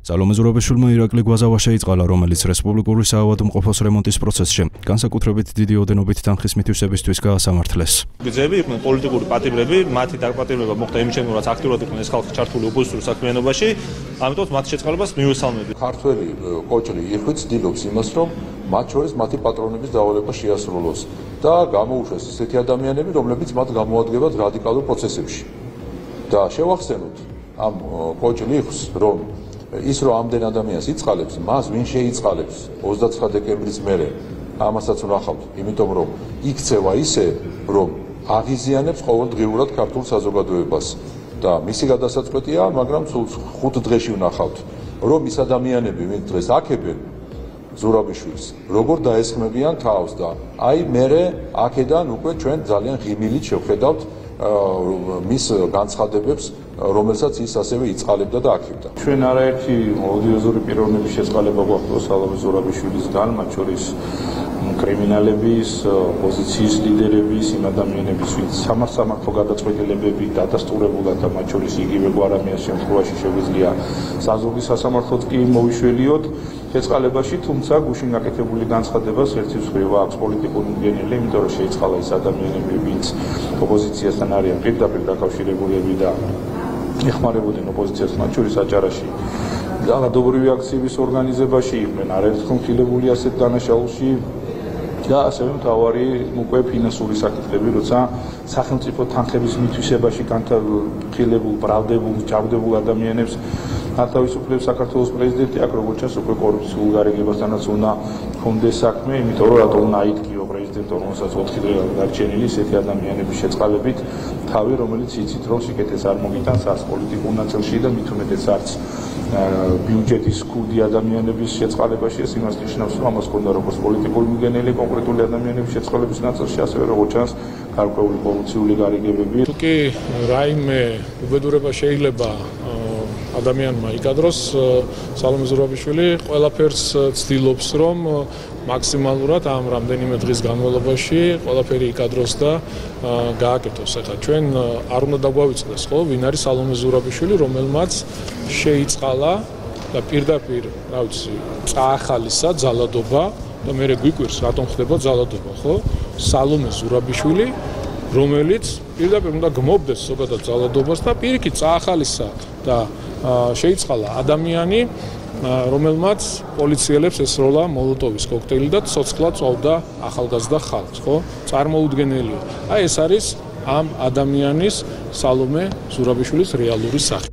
სალომე ზურაბიშვილმა ირაკლი გვაზავა შეიწყალა, რომელიც რესპუბლიკური საავადმყოფოს რემონტის პროცესში განსაკუთრებით დიდი ოდენობით თანხის მითვისებისთვის გაასამართლეს. გზები იყვნენ პოლიტიკური პატიმრები, მათი დაპატიმრება მოხდა იმის შემდგომ, რაც აქტიურად იყვნენ ეს ხალხი ჩართული ოპოზიციურ საქმიანობაში, ამიტომ მათი შეწყალებას მივესალმები. ქართველი კოჭლი იხვით ცდილობს იმას, რომ მათ შორის მათი პატრონების დავალება შეასრულოს და გამოუშვეს ისეთი ადამიანები, რომლებიც მათ გამოადგენთ რადიკალურ პროცესებში. და შევახსენოთ ამ კოჭლი იხვს, რომ ის რომ ამდენ ადამიანს იწყალებს, მას ვინ შეიწყალებს 29 დეკემბრის მერე ამასაც ვნახავთ, იმიტომ რომ იქცევა ისე, რომ აღიზიანებს ყოველდღიურად ქართულ საზოგადოებას და მისი გადასაწყვეტია, მაგრამ სულ 5 დღეში ვნახავთ, რომ ის ადამიანები, ვინც დღეს აქებენ ზურაბიშვილს, როგორ დაესხმებიან თავს და აი მერე აქედან უკვე ჩვენ ძალიან ღიმილით შევხედავთ მის განცხადებებს, რომელსაც ის ასევე იწყალებდა და აქებდა. ჩვენ არაერთი ოდიოზური პიროვნების შეწყალება გვაქვს სალომე ზურაბიშვილისგან, მათ შორის კრიმინალების, ოპოზიციის ლიდერების, იმ ადამიანების, ვინც სამართლო გადაწყვეტილებები დადასტურებულად და მათ შორის იგივე გვარამიას შემთხვევაში შეგვიძლია საზოგადო სასამართლოდ კი მოვიშველიოთ შეწყალებაში, თუმცა გუშინ გაკეთებული განცხადებას ერთი მხრივ აქვს პოლიტიკური მდგენელი, იმიტომ რომ შეიწყალა ის ადამიანები, ვინც ოპოზიციასთან არიან პირდაპირ დაკავშირებულები და ეხმარებოდნენ ოპოზიციას, მათ შორის აჭარაში ძალადობრივი აქციების ორგანიზებაში იყვნენ, არაერთხელ მხილებული ასეთ დანაშაულში და ასევე მთავარი უკვე ფინანსური საკითხები, როცა სახელმწიფო თანხების მითვისებაში განხილებულ, ბრალდებულ, ჭარბდებულ ადამიანებს ათავისუფლებს საქართველოს პრეზიდენტი, აქ როგორც ჩანს უკვე კორუფციულ გარიგებასთანაც უნდა ჰქონდეს საქმე, იმიტომ რომ რატომ უნდა აიტკიო პრეზიდენტო, რომელსაც 4 დღე დარჩენილი ესეთი ადამიანების შეწყალებით თავი, რომელიც იცით რომ სიკეთეს არ მოგიტანს არც პოლიტიკურ ნაწილში და მით უმეტეს არც ბიუჯეტის ქუდი ადამიანების შეწყალებაში, ეს იმას ნიშნავს, რომ ამას ჰქონდა როგორც პოლიტიკური მდგენელი კონკრეტული ადამიანების შეწყალების ნაწილში, ასევე როგორც ჩანს გარკვეული კორუფციული გარიგებები. თუკი რაიმე უბედურება შეიძლება ადამიანმა იკადროს, სალომე ზურაბიშვილი ყველაფერს ცდილობს, რომ მაქსიმალურად ამ რამდენიმე დღის განმავლობაში ყველაფერი იკადროს და გააკეთოს. ახლა ჩვენ არ უნდა დაგვავიწყდეს, ხო, ვინ არის სალომე ზურაბიშვილი, რომელმაც შეიწყალა და პირდაპირ, რა ვიცი, წაახალისა ძალადობა და მე გვიკვირს, რატომ ხდება ძალადობა, ხო? სალომე ზურაბიშვილი, რომელიც პირდაპირ უნდა გმობდეს ზოგადად ძალადობას და პირიქით წაახალისა და შეიწყალა ადამიანი, რომელმაც პოლიციელებს ესროლა მოლოტოვის კოქტეილი და ცოცხლად წვავდა ახალგაზრდა ხალხს, ხო? წარმოუდგენელია. აი ეს არის ამ ადამიანის სალომე ზურაბიშვილის რეალური სახე.